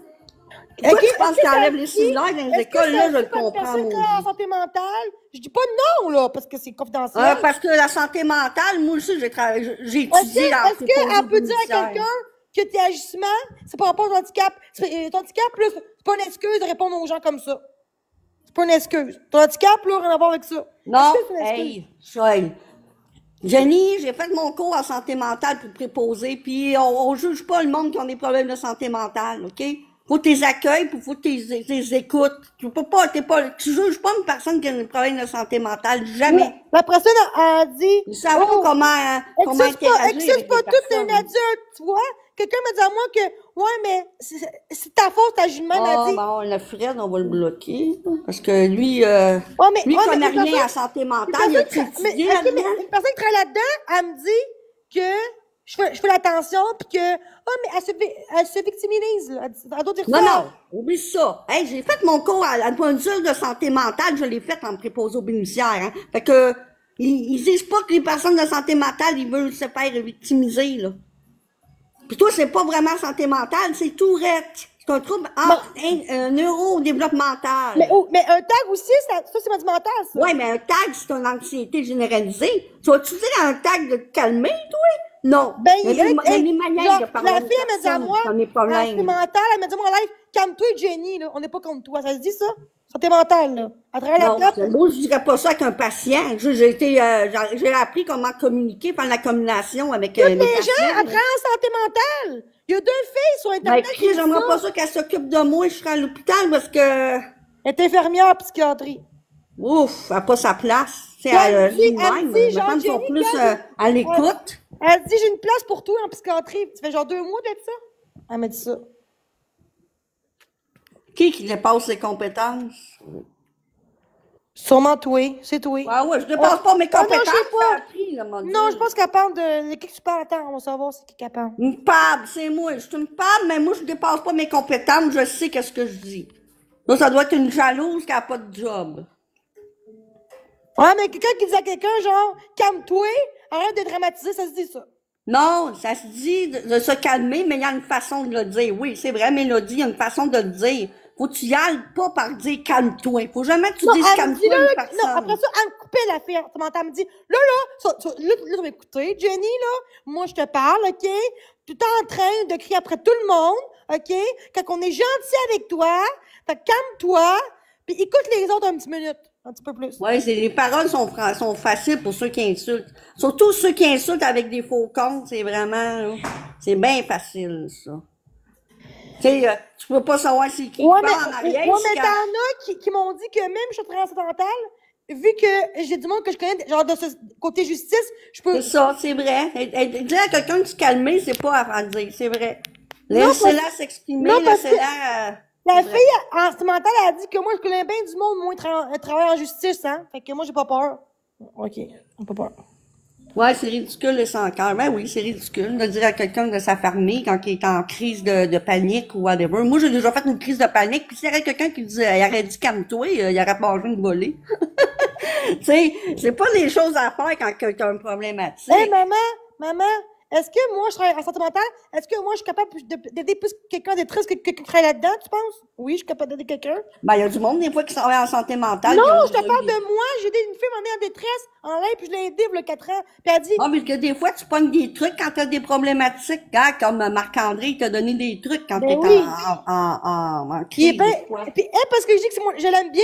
Pourquoi tu penses qu'ils enlèvent les cellulaires dans les écoles, là, je le comprends, moi. moi. En santé mentale, je dis pas non, là, parce que c'est confidentiel. Parce que la santé mentale, moi aussi, j'ai Est-ce étudié en qu'elle peut dire à quelqu'un que tes agissements, c'est par rapport à ton handicap? Ton handicap, là, c'est pas une excuse de répondre aux gens comme ça. C'est pas une excuse. Ton handicap, là, rien à voir avec ça. Non, Est-ce que c'est une excuse? hey, Jenny, j'ai fait mon cours en santé mentale pour préposer, puis on juge pas le monde qui ont des problèmes de santé mentale, OK? Faut tes accueils, puis faut tes écoutes. Tu juges pas une personne qui a des problèmes de santé mentale, jamais. La personne a dit. Ils savent pas comment interagir avec pas les tout un personnes. adulte, tu vois? Quelqu'un m'a dit à moi que, ouais, mais c'est ta faute, ta jument m'a dit. Bon, le Fred, on va le bloquer, parce que lui, mais lui, une connaît rien personne- à santé mentale, il a étudié mais là-dedans. une personne qui travaille là-dedans, elle me dit que je fais l'attention, puis que, mais elle se victimise, là. Elle doit dire ça. Non, oublie ça. Hey, j'ai fait mon cours à point de vue de santé mentale, je l'ai fait en préposé aux bénéficiaires, hein. Fait que, ils disent pas que les personnes de santé mentale, ils veulent se faire victimiser, là. Puis toi, c'est pas vraiment santé mentale, c'est Tourette. C'est un trouble neurodéveloppemental. Mais un tag aussi, ça c'est pas du mental, ça. Ouais, mais un tag, c'est une anxiété généralisée. Tu vas-tu dire à un tag de te calmer, toi? Non. Ben, il y a des manières de parler la à fille, une elle m'a dit à personne moi, qui a des santé problèmes. mentale, elle m'a dit à mon live, calme-toi, Jenny, là. On n'est pas contre toi. Ça se dit, ça? Santé mentale, là. À travers Non, la tête. moi, je dirais pas ça avec un patient. J'ai appris comment communiquer, faire la communication avec Toutes les les patients. gens apprennent en santé mentale. Il y a 2 filles sur Ben, Internet qui écoutez, disent j'aimerais ça. pas ça qu'elle s'occupe de moi, je serai à l'hôpital parce que, Elle est infirmière en psychiatrie. ouf, elle n'a pas sa place. C'est Elle dit, elle-même. elle dit, Les genre, femmes sont Jenny, plus quand- à l'écoute. Elle dit, j'ai une place pour toi en psychiatrie. Ça fait genre 2 mois d'être ça. Elle m'a dit ça. Qui dépasse ses compétences? Sûrement toi. C'est toi. Ah ouais, je dépasse pas mes Ah non, compétences. je sais pas. j'ai appris, là, mon Non, Dieu. je pense qu'elle parle de qui tu parles. Attends, on va savoir c'est qui qu'elle parle. Une pable, c'est moi. Je suis une pable, mais moi, je dépasse pas mes compétences. Je sais qu'est-ce que je dis. Là, ça doit être une jalouse qui a pas de job. Ouais, mais quelqu'un qui dit à quelqu'un, genre, calme-toi, arrête de dramatiser, ça se dit ça. Non, ça se dit de se calmer, mais il y a une façon de le dire. Oui, c'est vrai, Mélodie, il y a une façon de le dire. faut que tu y ailles pas par dire calme-toi. Faut jamais que tu Non, dises elle me dit, calme-toi à là, une là, non, après personne. ça, elle me coupait la fille. Elle me dit, là, tu vas écouter, Jenny, là, moi, je te parle, OK? Tu es en train de crier après tout le monde, OK? Quand on est gentil avec toi, fait que calme-toi, puis écoute les autres un petit minute, un petit peu plus. Ouais, les paroles sont faciles pour ceux qui insultent. Surtout ceux qui insultent avec des faux comptes, c'est vraiment, là, c'est bien facile, ça. Tu sais, tu peux pas savoir c'est qui Ouais, parle en arrière. mais t'en as qui m'ont dit que même je suis transcendantale, vu que j'ai du monde que je connais, genre de ce côté justice, je peux. C'est ça, c'est vrai. Dire à quelqu'un de se calmer, c'est pas à dire, c'est vrai. Non, Laissez-la s'exprimer, non, parce que laissez-la... la c'est vrai. fille instrumentale a dit que moi, je connais bien du monde, moi, travaille en justice, hein. Fait que moi, j'ai pas peur. OK, j'ai pas peur. Ouais, c'est ridicule le sans cœur. Ben oui, c'est ridicule de dire à quelqu'un de s'affermer quand il est en crise de panique ou whatever. Moi, j'ai déjà fait une crise de panique, puis s'il y avait quelqu'un qui disait, il aurait dit calme-toi, il aurait pas besoin de voler. Tu sais, c'est pas des choses à faire quand quelqu'un a un problématique. Hey, maman, est-ce que moi, je travaille en santé mentale? Est-ce que moi, je suis capable d'aider plus quelqu'un de triste que quelqu'un qui travaille là-dedans, tu penses? Oui, je suis capable d'aider quelqu'un. Ben, il y a du monde, des fois, qui travaille en santé mentale. Non, qui je ont te parle déjà- de moi. J'ai aidé une fille en détresse en l'air, puis je l'ai aidée il y a 4 ans. Puis elle dit, Ah, mais que des fois, tu pognes des trucs quand t'as des problématiques, hein, comme Marc-André, il t'a donné des trucs quand ben t'es oui. en Il est crise. ben, des fois. puis elle, parce que je dis que c'est moi, je l'aime bien,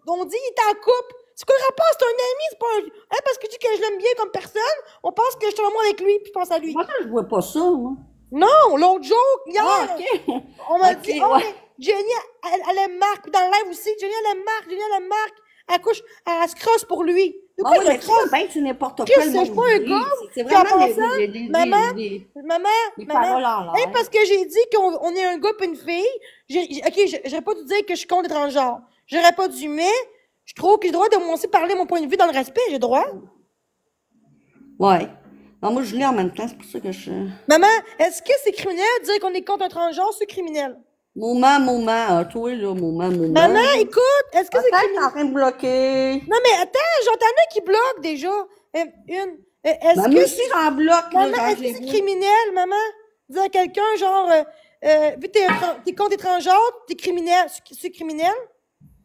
on dit il est en couple. C'est quoi le rapport? C'est un ami, c'est pas un... Hein, parce que je dis que je l'aime bien comme personne, on pense que je suis vraiment avec lui, puis je pense à lui. Moi, je vois pas ça, moi. Non, l'autre jour, hier, Ah, ok. on m'a Ok, dit, oh, ouais. mais Jenny, elle aime Marc, puis dans le live aussi, Jenny, elle aime Marc, elle couche, elle se crosse pour lui. De Ah quoi oui, je mais tu crosse? sais bien que c'est n'importe quoi, Qu'est-ce le que je suis monde pas un dit. gars? C'est Puis en vraiment passant, des maman, paroles en l'air. hey, parce que j'ai dit qu'on est un gars pis une fille, j'aurais pas dû dire que je suis contre les transgenres. J'aurais pas dû, mais je trouve que j'ai le droit de moi aussi parler mon point de vue dans le respect, j'ai le droit. Ouais. Non, moi, je lis en même temps, c'est pour ça que je... Maman, est-ce que c'est criminel de dire qu'on est contre un transgenre, c'est criminel? Moment, toi, là, moment. Maman, écoute, est-ce que c'est Peut-être criminel? en train de bloquer. Non, mais attends, j'entends un qui bloque déjà. Est-ce Maman que aussi, j'en bloque, là, maman, quand est-ce je que les c'est vois. criminel, maman? Dire à quelqu'un, genre, vu que t'es contre les transgenres, t'es criminel, c'est criminel?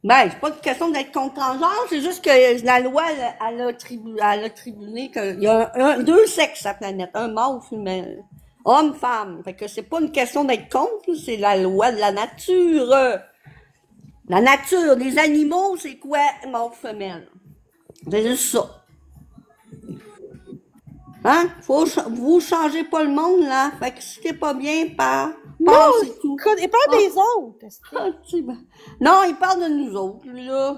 Ben, c'est pas une question d'être contre transgenre, c'est juste que la loi, elle a tribuné qu'il y a deux sexes sur la planète, un mâle, femelle. Homme, femme. Fait que c'est pas une question d'être contre, là, c'est la loi de la nature. La nature, les animaux, c'est quoi, mâle, femelle? C'est juste ça. Hein? Vous changez pas le monde, là. Fait que si t'es pas bien, passe et tout. Il parle des autres. Ah, tu sais, ben. Non, il parle de nous autres, lui, là.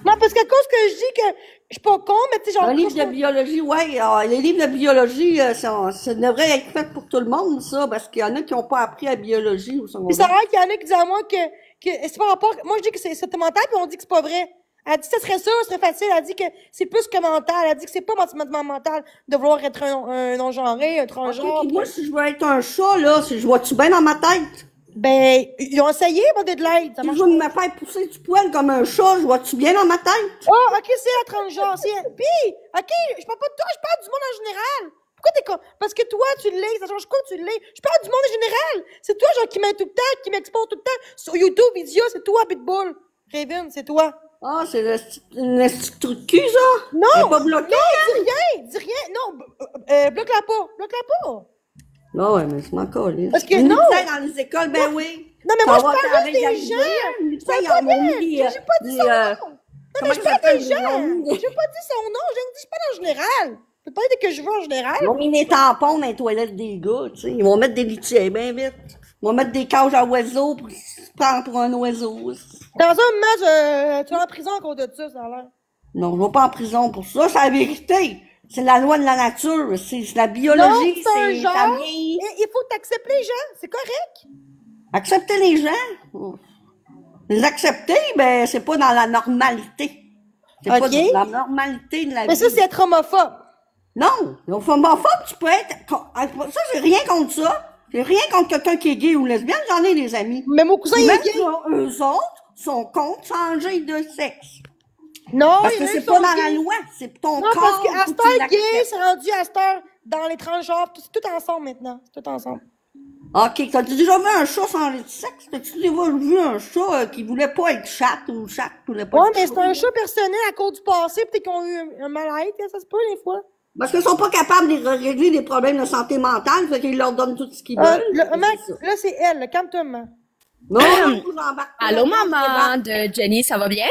Non, parce qu'à cause que je dis que je suis pas con, mais tu sais, genre. Un livre de biologie, ouais. Alors, les livres de biologie, ça devrait être fait pour tout le monde, ça, parce qu'il y en a qui n'ont pas appris la biologie au Puis secondaire. c'est vrai qu'il y en a qui disent à moi que c'est pas rapport. Moi, je dis que c'est mental, puis on dit que c'est pas vrai. Elle dit que ça serait facile. Elle dit que c'est plus que mental. Elle dit que c'est pas mental de vouloir être un non-genré, un transgenre. Ok, moi, si je veux être un chat, là, je vois-tu bien dans ma tête? Ben, ils ont essayé, demander de l'aide. Ça Si marche je veux me faire pousser du poil comme un chat, je vois-tu bien dans ma tête? Oh, ok, c'est la transgenre. Puis, ok, je parle pas de toi, je parle du monde en général. Pourquoi t'es con? Parce que toi, tu l'es, ça change quoi, tu l'es? Je parle du monde en général. C'est toi, genre, qui m'aide tout le temps, qui m'expose tout le temps. Sur YouTube, vidéo, c'est toi, Pitbull. Raven, c'est toi. Ah, c'est une petite truc de cul, ça? Non! Elle est pas bloquée? Non, dis rien. Non, bloque-la pas. Non, ouais, mais je m'en colle. Parce que, Une non! lycée dans les écoles, ben oui. Non, mais Ça moi, je va parle avec juste la des lycée, gens. une lycée, C'est ils pas en ont vrai. mis, J'ai pas dit son nom. Non, comment mais je ça parle s'appelle, des ils gens. ont mis des- J'ai pas dit son nom. Je parle en général. Je peux pas dire que je veux en général. Ils ont mis des tampons dans les toilettes des gars, tu sais. Ils vont mettre des litiers bien vite. Ils vont mettre des cages à oiseaux pour se prendre pour un oiseau. Dans un moment, tu es en prison à cause de ça, ça a l'air. Non, je ne vais pas en prison pour ça, c'est la vérité. C'est la loi de la nature, c'est la Non, biologie, c'est un c'est genre. ça vient. Et il faut que t'acceptes les gens. C'est correct. Accepter les gens. Les accepter, ben, c'est pas dans la normalité. C'est pas Ok. dans la normalité de la vie. Mais ça, c'est être homophobe. Non, homophobe, tu peux être... Ça, j'ai rien contre ça. J'ai rien contre quelqu'un qui est gay ou lesbienne, j'en ai des amis. Mais mon cousin, Et il même est gay. eux autres sont contre changer de sexe. Non, Parce il y que en a c'est qui pas sont dans la gays. loi, c'est ton Non, corps. parce qu'à faut cette que tu heure, gay, l'acceptes. c'est rendu à cette heure dans les transgenres. C'est tout ensemble maintenant. C'est tout ensemble. OK, t'as-tu déjà vu un chat changer de sexe? T'as-tu déjà vu un chat qui voulait pas être chat ou chat qui voulait pas Ouais, être mais chat? c'est un chat personnel à cause du passé, peut-être qu'ils ont eu un mal-être, ça se peut, des fois. Parce qu'ils sont pas capables de régler les problèmes de santé mentale, fait qu'ils leur donnent tout ce qu'ils veulent. Mac, C'est ça. là, c'est elle, là, calme-toi, maman. Non, moi, j'embarque pas Allô, là-dedans, je maman débarque. de Jenny, ça va bien?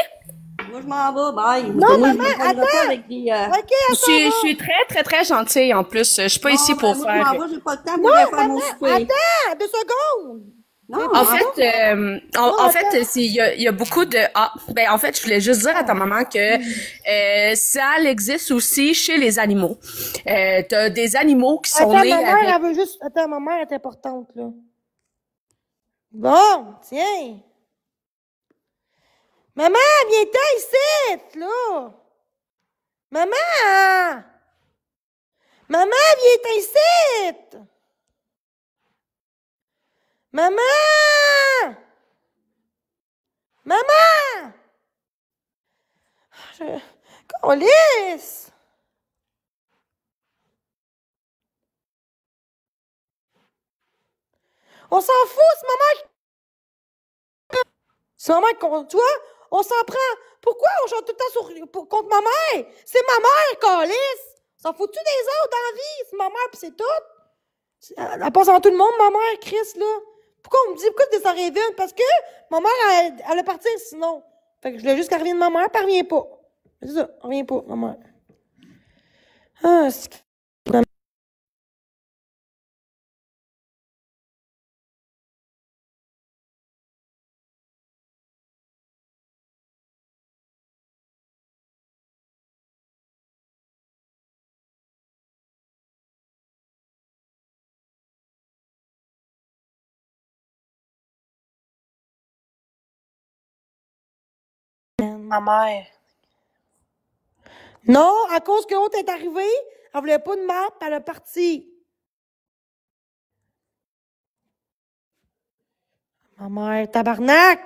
Moi, je m'en vais, bye. Parce Non, que moi, je maman, me prendrai pas attends! avec des... OK, Je elle s'en suis, je va. suis très, très, très gentille en plus. Je suis pas Non, ici ben, pour moi, je faire. m'en vais, j'ai pas le temps, Non, moi, je vais faire mon maman, souper. attends, 2 secondes. Non, Mais En pourquoi? fait, Non, en fait, attends. il y a beaucoup de. Ah, ben en fait, je voulais juste dire à ta maman que ça existe aussi chez les animaux. T'as des animaux qui sont Attends, nés ma mère, avec. elle veut juste... Attends, ma mère est importante, là. Bon, tiens. Maman, viens-t'en ici, là. Maman! Maman, viens-t'en ici. Maman! Maman! Je... Câlisse! On s'en fout, c'est maman. C'est maman qu'on... Tu vois, on s'en prend. Pourquoi on chante tout le temps contre ma mère? C'est ma mère, câlisse! S'en fous-tu des autres dans la vie? C'est ma mère pis c'est tout. Elle passe en tout le monde, ma mère, Chris, là. Pourquoi on me dit, pourquoi tu descends une? Parce que ma mère, elle est partie sinon. Fait que je voulais juste qu'elle revienne de ma mère, puis elle revient pas. C'est ça, elle revient pas, ma mère. Ah, c'est... Ma mère. Non, à cause que l'autre est arrivée, elle voulait pas de map, elle est partie. Ma mère, tabarnak!